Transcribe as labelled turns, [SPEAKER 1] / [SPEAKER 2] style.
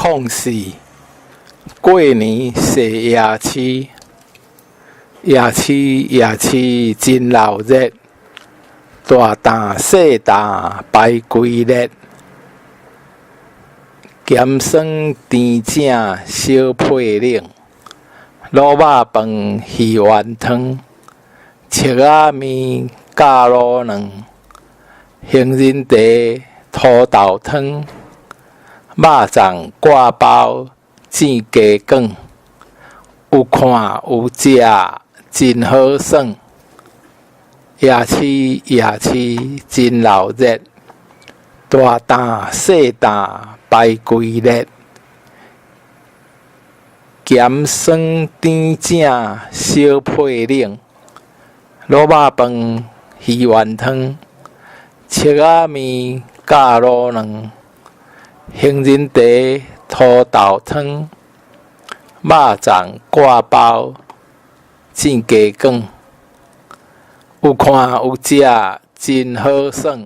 [SPEAKER 1] 04过年踅夜市，夜市真闹热，大担小担排规列，咸酸甜正小配冷，卤肉饭鱼圆汤，切仔面甲卤卵，杏仁茶土豆汤。肉粽挂包煎鸡卷，有看有食真好耍。夜市真闹热，大担小担排规列，咸酸甜正小配冷，卤肉饭鱼圆汤，切仔面甲卤卵。杏仁茶土豆汤，肉粽挂包煎鸡卷，有看有食真好耍。